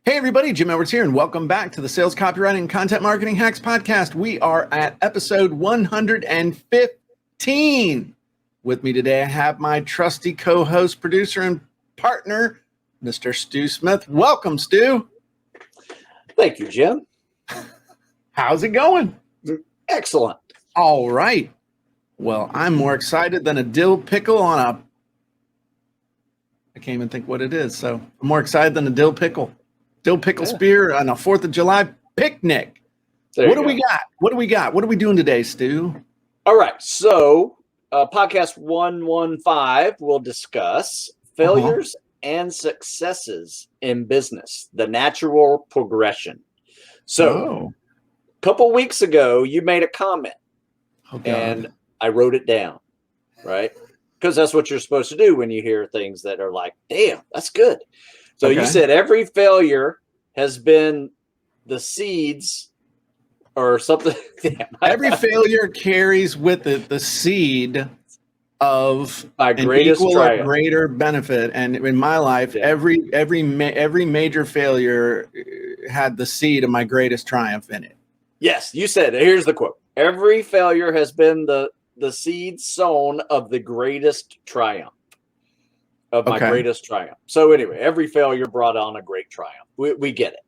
Hey everybody, Jim Edwards here, and welcome back to the Sales Copywriting and Content Marketing Hacks podcast. We are at episode 115. With me today, I have my trusty co-host, producer, and partner, Mr. Stu Smith. Welcome, Stu. Thank you, Jim. How's it going? Excellent. All right. Well, I'm more excited than a dill pickle on a... I can't even think what it is, so I'm more excited than a dill pickle. Dill pickle spear on a 4th of July picnic. What do we got? What do we got? What are we doing today, Stu? All right. So podcast 115 will discuss failures and successes in business, the natural progression. So a couple weeks ago, you made a comment and I wrote it down, right? Because that's what you're supposed to do when you hear things that are like, damn, that's good. So you said every failure has been the seeds or something. Every failure carries with it the seed of my an greatest equal triumph. or greater benefit. And in my life, every major failure had the seed of my greatest triumph in it. Yes, you said it. Here's the quote. Every failure has been the seed sown of the greatest triumph. Of my greatest triumph. So anyway, every failure brought on a great triumph. We get it.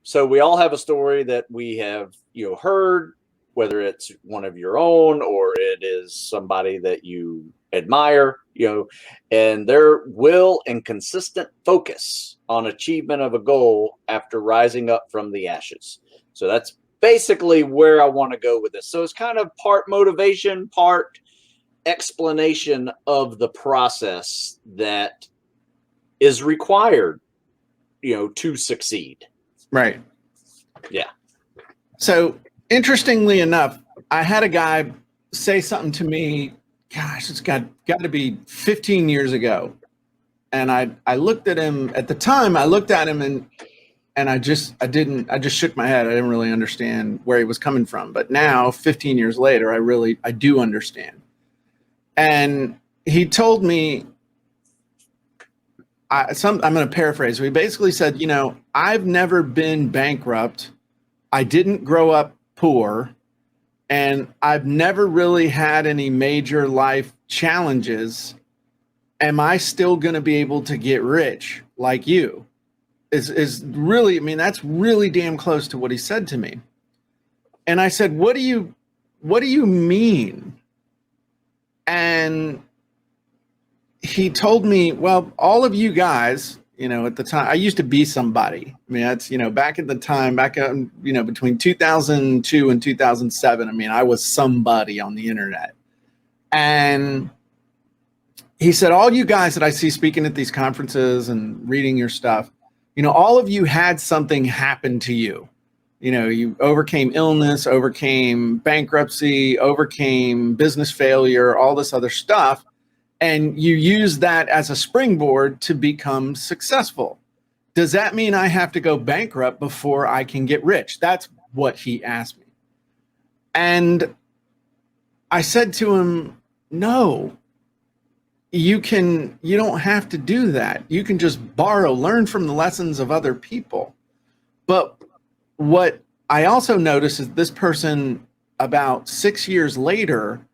So we all have a story that we have, heard, whether it's one of your own or it is somebody that you admire, and their will and consistent focus on achievement of a goal after rising up from the ashes. So that's basically where I want to go with this. So it's kind of part motivation, part explanation of the process that is required, to succeed. Right. Yeah. So interestingly enough, I had a guy say something to me, gosh, it's got to be 15 years ago. And I looked at him at the time, and I just shook my head. I didn't really understand where he was coming from. But now, 15 years later, I do understand. And he told me, I'm going to paraphrase. He basically said, I've never been bankrupt. I didn't grow up poor. And I've never really had any major life challenges. Am I still going to be able to get rich like you? Is really, that's really damn close to what he said to me. And I said, what do you mean? And he told me, well, all of you guys, at the time, I used to be somebody. That's, back at the time, between 2002 and 2007, I was somebody on the internet. And he said, all you guys that I see speaking at these conferences and reading your stuff, all of you had something happen to you. You overcame illness, overcame bankruptcy, overcame business failure, all this other stuff. And you use that as a springboard to become successful. Does that mean I have to go bankrupt before I can get rich? That's what he asked me. And I said to him, no, you don't have to do that. You can just learn from the lessons of other people. But what I also noticed is this person about 6 years later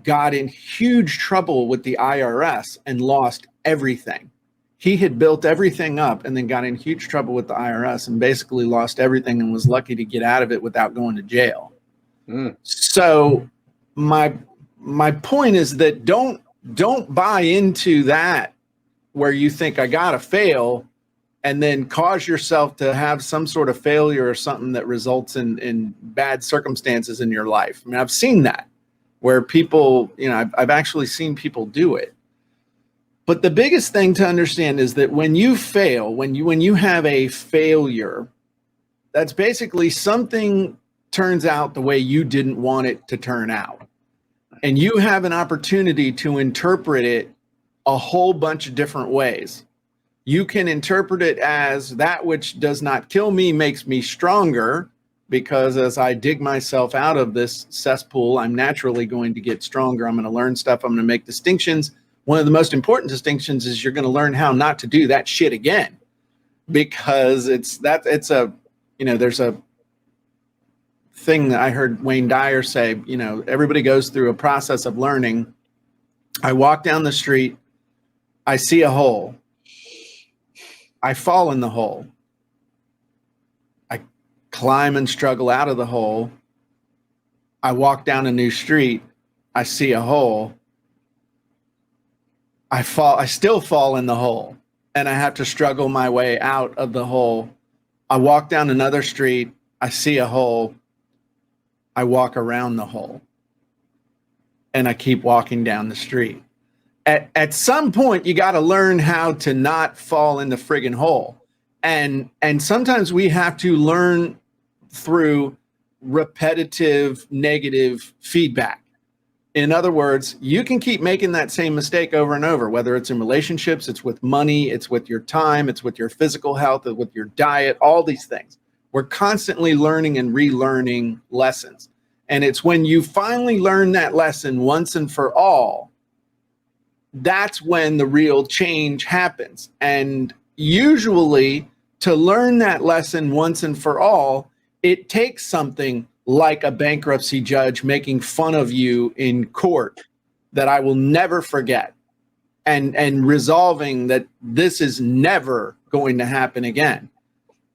got in huge trouble with the IRS and lost everything. He had built everything up and then got in huge trouble with the IRS and basically lost everything and was lucky to get out of it without going to jail. So my point is that don't buy into that where you think I gotta fail and then cause yourself to have some sort of failure or something that results in bad circumstances in your life. I've seen that where people, I've actually seen people do it. But the biggest thing to understand is that when you fail, when you have a failure, that's basically something turns out the way you didn't want it to turn out. And you have an opportunity to interpret it a whole bunch of different ways. You can interpret it as that which does not kill me makes me stronger, because as I dig myself out of this cesspool, I'm naturally going to get stronger. I'm going to learn stuff. I'm going to make distinctions. One of the most important distinctions is you're going to learn how not to do that shit again. because it's a, there's a thing that I heard Wayne Dyer say, everybody goes through a process of learning. I walk down the street, I see a hole, I fall in the hole, I climb and struggle out of the hole, I walk down a new street, I see a hole, I still fall in the hole, and I have to struggle my way out of the hole. I walk down another street, I see a hole, I walk around the hole, and I keep walking down the street. At some point, you got to learn how to not fall in the friggin' hole. And sometimes we have to learn through repetitive negative feedback. In other words, you can keep making that same mistake over and over, whether it's in relationships, it's with money, it's with your time, it's with your physical health, it's with your diet, all these things. We're constantly learning and relearning lessons. And it's when you finally learn that lesson once and for all, that's when the real change happens. And usually to learn that lesson once and for all, it takes something like a bankruptcy judge making fun of you in court that I will never forget, and resolving that this is never going to happen again.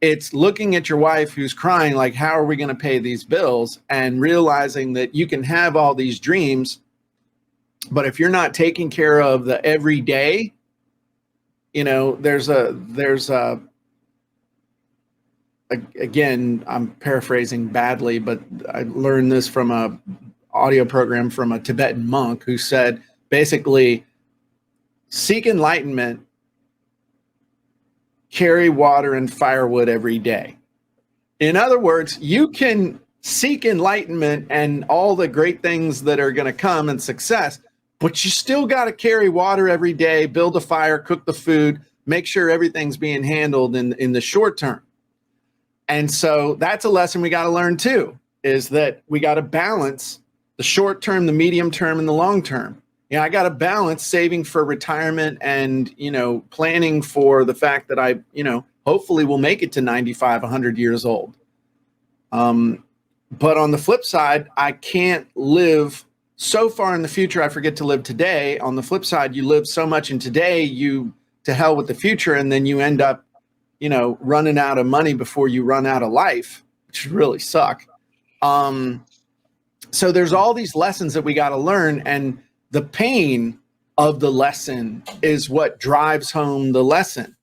It's looking at your wife who's crying like, how are we going to pay these bills? And realizing that you can have all these dreams, but if you're not taking care of the everyday, again, I'm paraphrasing badly, but I learned this from a audio program from a Tibetan monk who said, basically, seek enlightenment, carry water and firewood every day. In other words, you can seek enlightenment and all the great things that are going to come and success, but you still got to carry water every day, build a fire, cook the food, make sure everything's being handled in the short term. And so that's a lesson we got to learn too, is that we got to balance the short term, the medium term, and the long term. I got to balance saving for retirement and, planning for the fact that I, hopefully will make it to 95, 100 years old. But on the flip side, I can't live so far in the future, I forget to live today. On the flip side, you live so much in today, you to hell with the future, and then you end up running out of money before you run out of life, which really suck. So there's all these lessons that we got to learn, and the pain of the lesson is what drives home the lesson.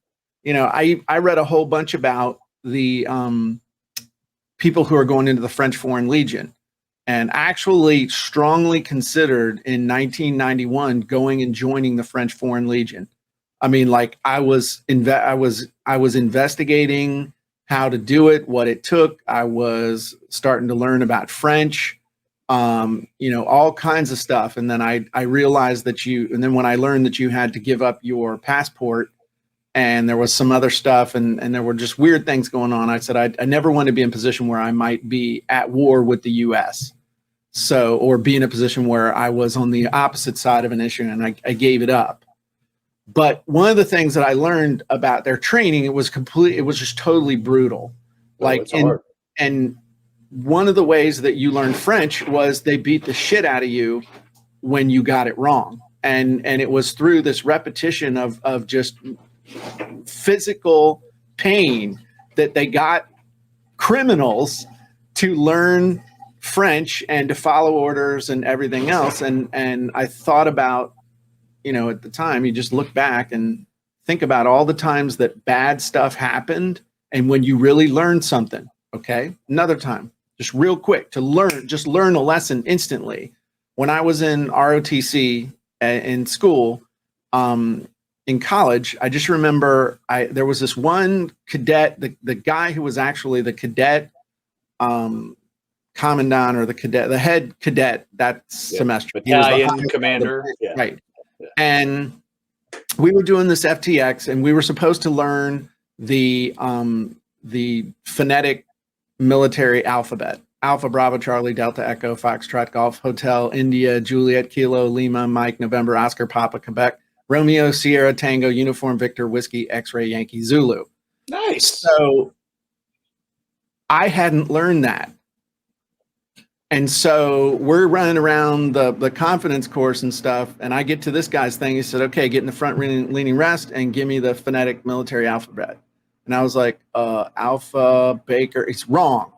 I read a whole bunch about the people who are going into the French Foreign Legion, and actually strongly considered in 1991 going and joining the French Foreign Legion. I mean, like I was investigating how to do it, what it took. I was starting to learn about French, all kinds of stuff. And then I realized that and then when I learned that you had to give up your passport, and there was some other stuff, and there were just weird things going on, I said, I never want to be in a position where I might be at war with the US. Or be in a position where I was on the opposite side of an issue, and I gave it up. But one of the things that I learned about their training, it was just totally brutal. And one of the ways that you learned French was they beat the shit out of you when you got it wrong. And it was through this repetition of just physical pain that they got criminals to learn French and to follow orders and everything else. And I thought about, at the time, you just look back and think about all the times that bad stuff happened. And when you really learned something, okay, another time, just real quick to learn a lesson instantly. When I was in ROTC in school, in college, I just remember there was this one cadet, the guy who was actually the cadet, commandant, or the head cadet that semester. Battalion commander. Right. Yeah. And we were doing this FTX, and we were supposed to learn the phonetic military alphabet: Alpha, Bravo, Charlie, Delta, Echo, Foxtrot, Golf, Hotel, India, Juliet, Kilo, Lima, Mike, November, Oscar, Papa, Quebec, Romeo, Sierra, Tango, Uniform, Victor, Whiskey, X-Ray, Yankee, Zulu. Nice. So I hadn't learned that. And so we're running around the confidence course and stuff. And I get to this guy's thing. He said, okay, get in the front leaning rest and give me the phonetic military alphabet. And I was like, Alpha, Baker. It's wrong.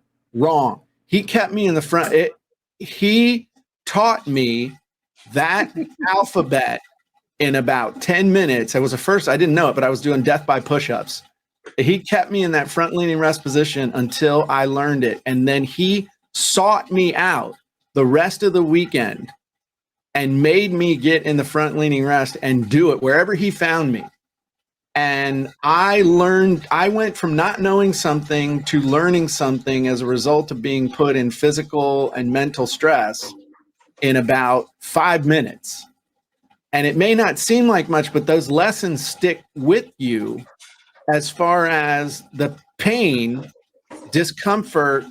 He kept me in the front. He taught me that alphabet in about 10 minutes. I was the first, I didn't know it, but I was doing death by push-ups. He kept me in that front leaning rest position until I learned it. And then he sought me out the rest of the weekend and made me get in the front leaning rest and do it wherever he found me. And I went from not knowing something to learning something as a result of being put in physical and mental stress in about 5 minutes. And it may not seem like much, but those lessons stick with you as far as the pain, discomfort.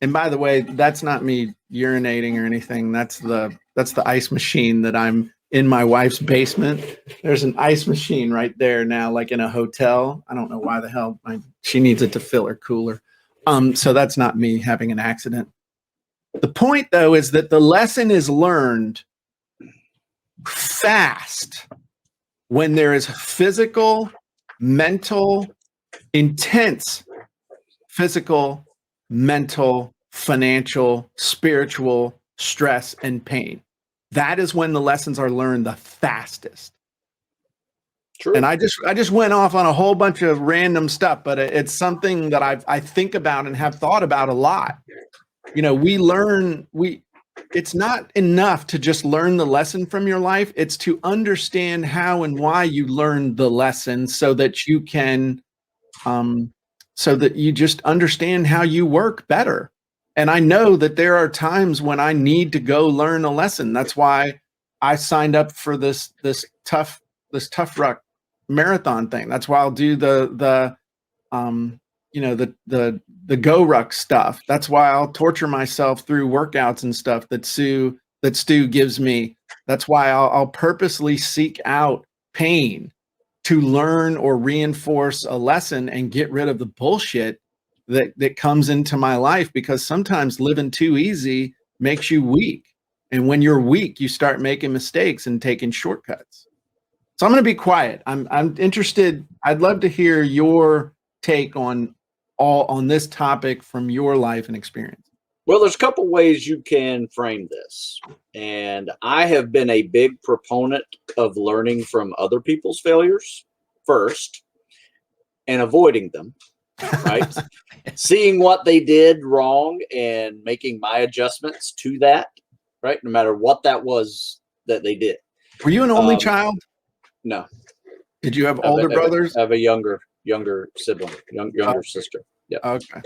And by the way, that's not me urinating or anything. That's the ice machine that I'm in my wife's basement. There's an ice machine right there now, like in a hotel. I don't know why the hell she needs it to fill her cooler. So that's not me having an accident. The point, though, is that the lesson is learned fast when there is physical, mental, intense physical, mental, financial, spiritual stress and pain. That is when the lessons are learned the fastest. True. And I just went off on a whole bunch of random stuff, but it's something that I think about and have thought about a lot. You know, it's not enough to just learn the lesson from your life. It's to understand how and why you learned the lesson so that you can, so that you just understand how you work better. And I know that there are times when I need to go learn a lesson. That's why I signed up for this tough ruck marathon thing. That's why I'll do the go ruck stuff. That's why I'll torture myself through workouts and stuff that Stu gives me. That's why I'll purposely seek out pain to learn or reinforce a lesson and get rid of the bullshit that comes into my life, because sometimes living too easy makes you weak. And when you're weak, you start making mistakes and taking shortcuts. So I'm going to be quiet. I'm interested. I'd love to hear your take on this topic from your life and experience. Well, there's a couple ways you can frame this. And I have been a big proponent of learning from other people's failures first and avoiding them, right? Seeing what they did wrong and making my adjustments to that, right? No matter what that was that they did. Were you an only child? No. Did you have older brothers? I have a younger sibling, younger sister. Yeah. Okay.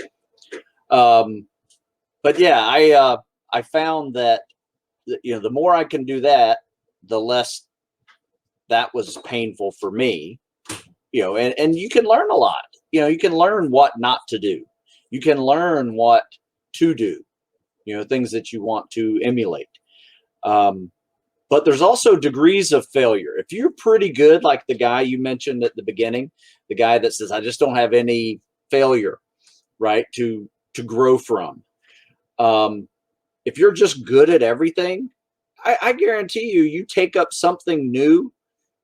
But yeah, I found that, you know, the more I can do that, the less that was painful for me, you know, and you can learn a lot. You know, you can learn what not to do. You can learn what to do, you know, things that you want to emulate. But there's also degrees of failure. If you're pretty good, like the guy you mentioned at the beginning, the guy that says, I just don't have any failure, right, to grow from. If you're just good at everything, I guarantee you take up something new,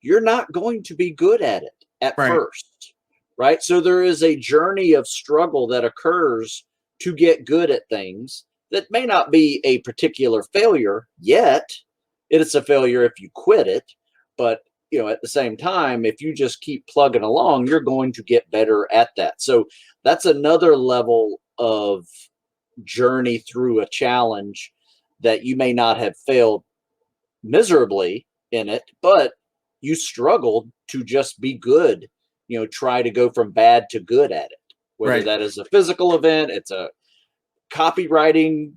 you're not going to be good at it at first, right? So there is a journey of struggle that occurs to get good at things that may not be a particular failure yet. It is a failure if you quit it, but you know, at the same time, if you just keep plugging along, you're going to get better at that. So that's another level of journey through a challenge that you may not have failed miserably in it, but you struggled to just be good, you know, try to go from bad to good at it, whether that is a physical event, it's a copywriting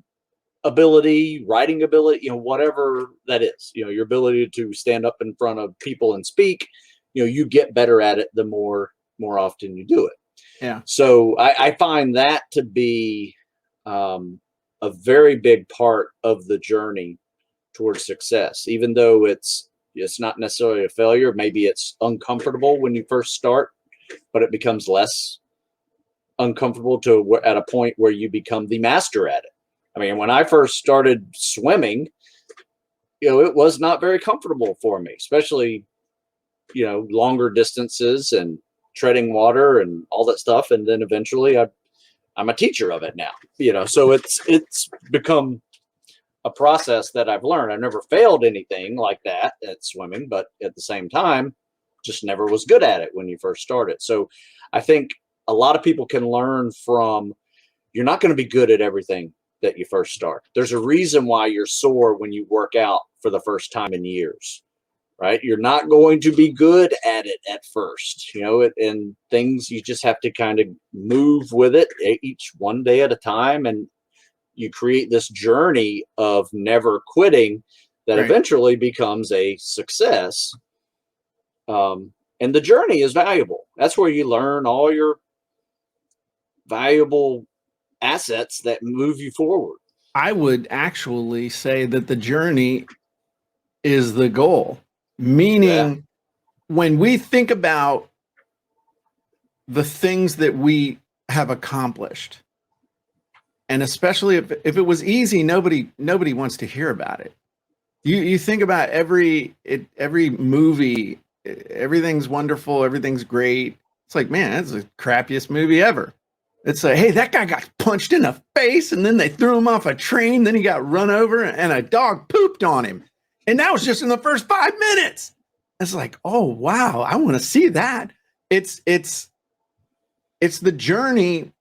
ability, writing ability, you know, whatever that is, you know, your ability to stand up in front of people and speak, you know, you get better at it the more often you do it. Yeah. So I find that to be a very big part of the journey towards success, even though it's not necessarily a failure. Maybe it's uncomfortable when you first start, but it becomes less uncomfortable to at a point where you become the master at it. I mean, when I first started swimming, it was not very comfortable for me, especially, longer distances and treading water and all that stuff. And then eventually I'm a teacher of it now, so it's become a process that I've learned. I've never failed anything like that at swimming, but at the same time, just never was good at it when you first started. So I think a lot of people can learn from, you're not going to be good at everything that you first start. There's a reason why you're sore when you work out for the first time in years, right? You're not going to be good at it at first, and things, you just have to kind of move with it each one day at a time. And you create this journey of never quitting that eventually becomes a success. And the journey is valuable. That's where you learn all your valuable assets that move you forward. I would actually say that the journey is the goal. Meaning, when we think about the things that we have accomplished, and especially if it was easy, nobody wants to hear about it. You think about every movie, everything's wonderful, everything's great. It's like, man, that's the crappiest movie ever. It's like, hey, that guy got punched in the face, and then they threw him off a train. Then he got run over, and a dog pooped on him. And that was just in the first 5 minutes. It's like, oh, wow, I want to see that. It's the journey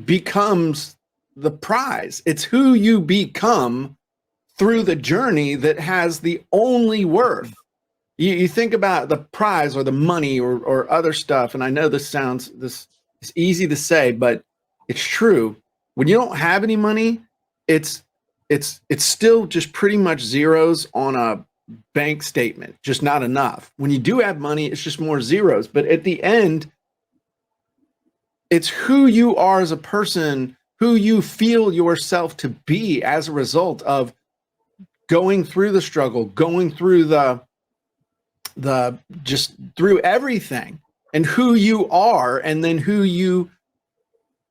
becomes the prize. It's who you become through the journey that has the only worth. You think about the prize or the money or other stuff. And I know this it's easy to say, but it's true. When you don't have any money, it's still just pretty much zeros on a bank statement, just not enough. When you do have money, it's just more zeros. But at the end, it's who you are as a person, who you feel yourself to be as a result of going through the struggle, going through the just through everything, and who you are, and then who you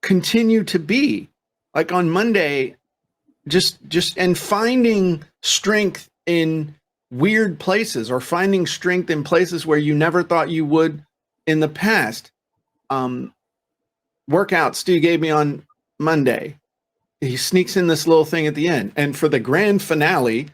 continue to be. Like on Monday, just and finding strength in weird places, or finding strength in places where you never thought you would in the past. Workout Stu gave me on Monday. He sneaks in this little thing at the end, and for the grand finale,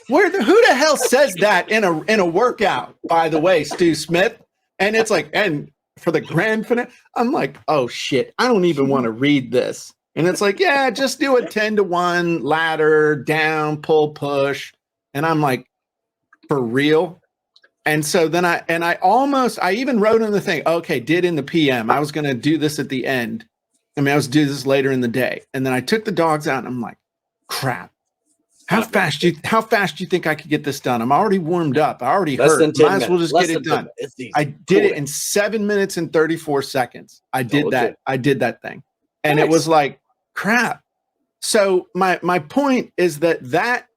who the hell says that in a workout? By the way, Stu Smith. And it's like, and for the grand finale, I'm like, oh shit, I don't even want to read this. And it's like, yeah, just do a 10-to-1 ladder, down, pull, push. And I'm like, for real? And so then I even wrote in the thing, okay, did in the PM. I was going to do this at the end. I was do this later in the day. And then I took the dogs out, and I'm like, crap. How fast do you think I could get this done? I'm already warmed up. I already hurt. Might as well just get it done. I did it in 7 minutes and 34 seconds. I did that. I did that thing. And it was like, crap. So my point is that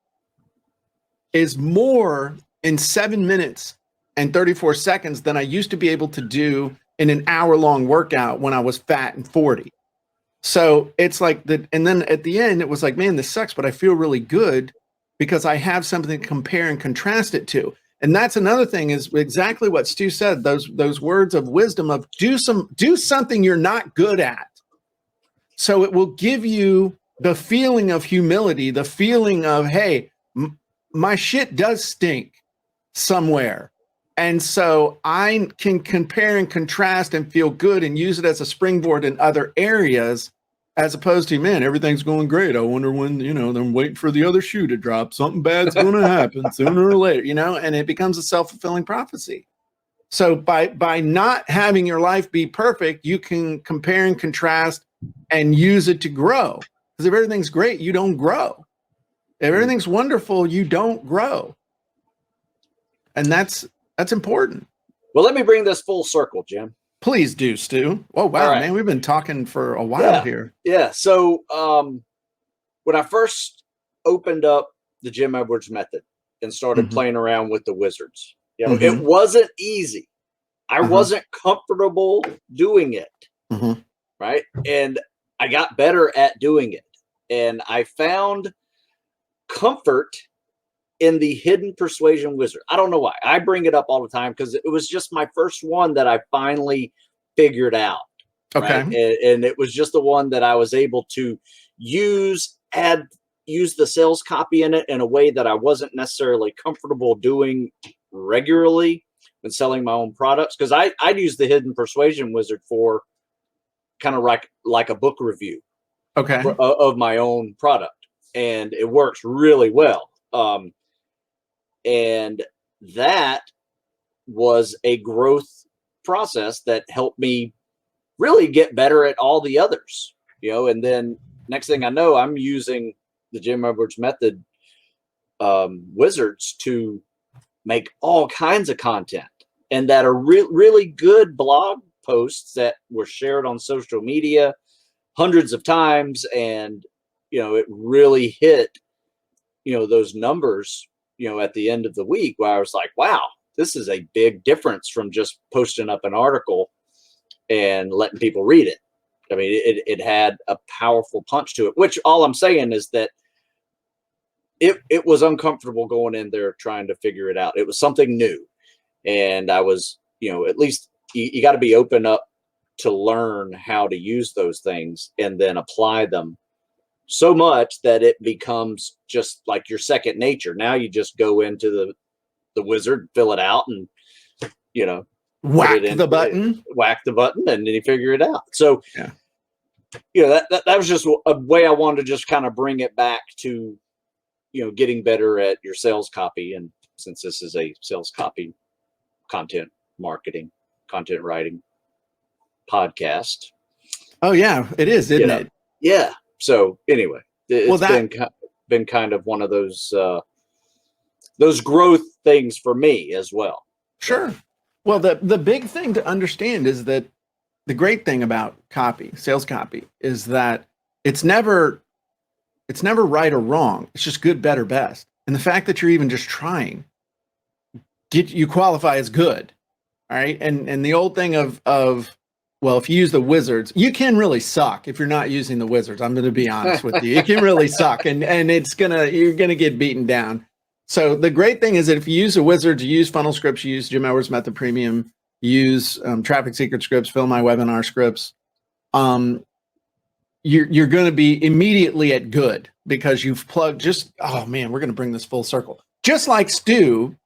is more in 7 minutes and 34 seconds than I used to be able to do in an hour-long workout when I was fat and 40. So it's like that. And then at the end, it was like, man, this sucks, but I feel really good because I have something to compare and contrast it to. And that's another thing, is exactly what Stu said, those words of wisdom of do something you're not good at. So it will give you the feeling of humility, the feeling of, hey, my shit does stink somewhere. And so I can compare and contrast and feel good and use it as a springboard in other areas, as opposed to, man, everything's going great. I wonder when, I'm waiting for the other shoe to drop. Something bad's going to happen sooner or later, and it becomes a self-fulfilling prophecy. So by not having your life be perfect, you can compare and contrast and use it to grow. Because if everything's great, you don't grow. If everything's wonderful, you don't grow. And that's important. Well, let me bring this full circle, Jim. Please do, Stu. Oh, wow, right, man. We've been talking for a while here. Yeah. So when I first opened up the Jim Edwards method and started playing around with the wizards, it wasn't easy. I wasn't comfortable doing it. right? And I got better at doing it. And I found comfort in the hidden persuasion wizard. I don't know why. I bring it up all the time because it was just my first one that I finally figured out. Okay. Right? And it was just the one that I was able to use the sales copy in it in a way that I wasn't necessarily comfortable doing regularly when selling my own products. Because I'd use the hidden persuasion wizard for kind of like a book review of my own product. And it works really well. And that was a growth process that helped me really get better at all the others, and then next thing I know, I'm using the Jim Edwards method wizards to make all kinds of content, and that are really good blog posts that were shared on social media hundreds of times. And, it really hit, those numbers, at the end of the week, where I was like, wow, this is a big difference from just posting up an article and letting people read it. I mean, it had a powerful punch to it, which all I'm saying is that it was uncomfortable going in there trying to figure it out. It was something new. And I was, at least you got to be open up to learn how to use those things and then apply them so much that it becomes just like your second nature. Now you just go into the wizard, fill it out, and, whack the button, and then you figure it out. So, that was just a way I wanted to just kind of bring it back to, getting better at your sales copy. And since this is a sales copy, content marketing, content writing podcast. Oh yeah, it is, isn't it? Yeah. So anyway, it's been kind of one of those growth things for me as well. Sure. Well, the big thing to understand is that the great thing about sales copy, is that it's never right or wrong. It's just good, better, best. And the fact that you're even just trying, you qualify as good. All right. And the old thing of well, if you use the wizards, you can really suck if you're not using the wizards. I'm going to be honest with you. It can really suck, and you're gonna get beaten down. So the great thing is that if you use the wizards, you use funnel scripts, you use Jim Edwards Method Premium, you use traffic secret scripts, Fill My Webinar scripts, you're going to be immediately at good, because you've plugged oh man, we're going to bring this full circle. Just like Stu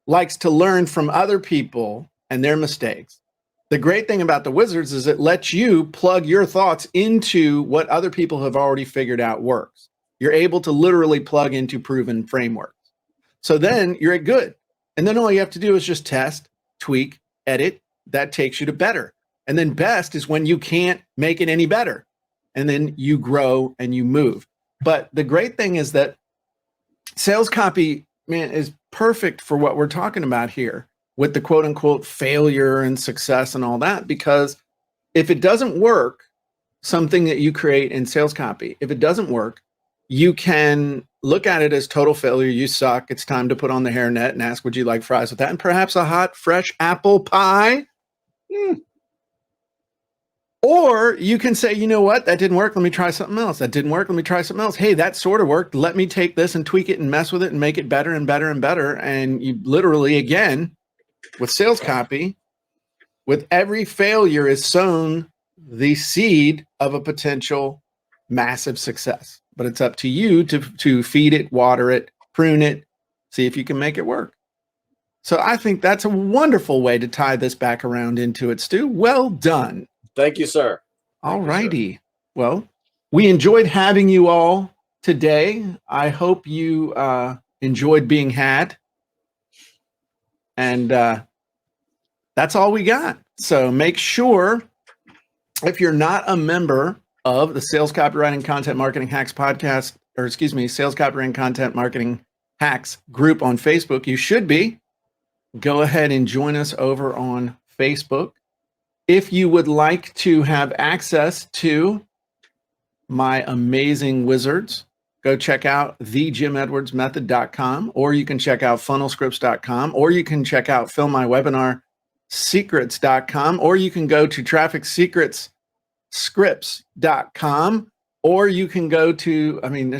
likes to learn from other people and their mistakes. The great thing about the wizards is it lets you plug your thoughts into what other people have already figured out works. You're able to literally plug into proven frameworks. So then you're at good. And then all you have to do is just test, tweak, edit. That takes you to better. And then best is when you can't make it any better. And then you grow and you move. But the great thing is that sales copy, man, is perfect for what we're talking about here with the quote unquote failure and success and all that. Because if it doesn't work, something that you create in sales copy, if it doesn't work, you can look at it as total failure. You suck. It's time to put on the hairnet and ask, would you like fries with that? And perhaps a hot, fresh apple pie. Or you can say, you know what? That didn't work. Let me try something else. That didn't work. Let me try something else. Hey, that sort of worked. Let me take this and tweak it and mess with it and make it better and better and better. And you literally, again, with sales copy, with every failure is sown the seed of a potential massive success. But it's up to you to feed it, water it, prune it, see if you can make it work. So I think that's a wonderful way to tie this back around into it, Stu. Well done. Thank you, sir. All righty. Well, we enjoyed having you all today. I hope you enjoyed being had. And that's all we got. So make sure, if you're not a member of the Sales Copywriting Content Marketing Hacks podcast, or excuse me, Sales Copywriting Content Marketing Hacks group on Facebook, you should be. Go ahead and join us over on Facebook. If you would like to have access to my amazing wizards, go check out thejimedwardsmethod.com, or you can check out funnelscripts.com, or you can check out fillmywebinarsecrets.com, or you can go to refocused.com, or you can go to, I mean,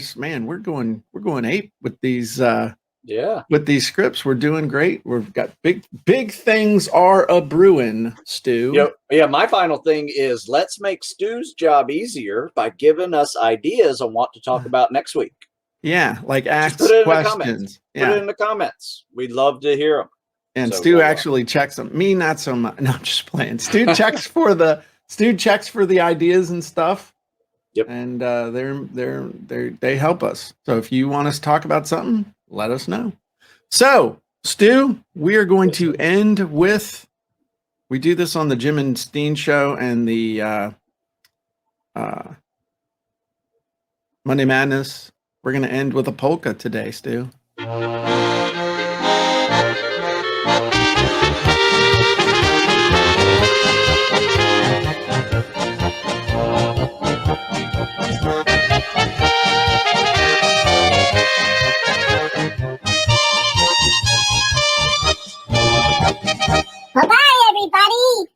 we're going ape with these with these scripts. We're doing great. We've got big things are a brewing, Stu. Yeah, my final thing is let's make Stu's job easier by giving us ideas on what to talk about next week. Yeah, like ask questions. Put it in the comments. We'd love to hear them. And Stu actually checks them. Me, not so much. No, I'm just playing. Stu checks for the ideas and stuff. Yep. And they help us. So if you want us to talk about something, let us know. So, Stu, we are going to end with, we do this on the Jim and Steen show and the Monday Madness. We're going to end with a polka today, Stu. Bye-bye, everybody.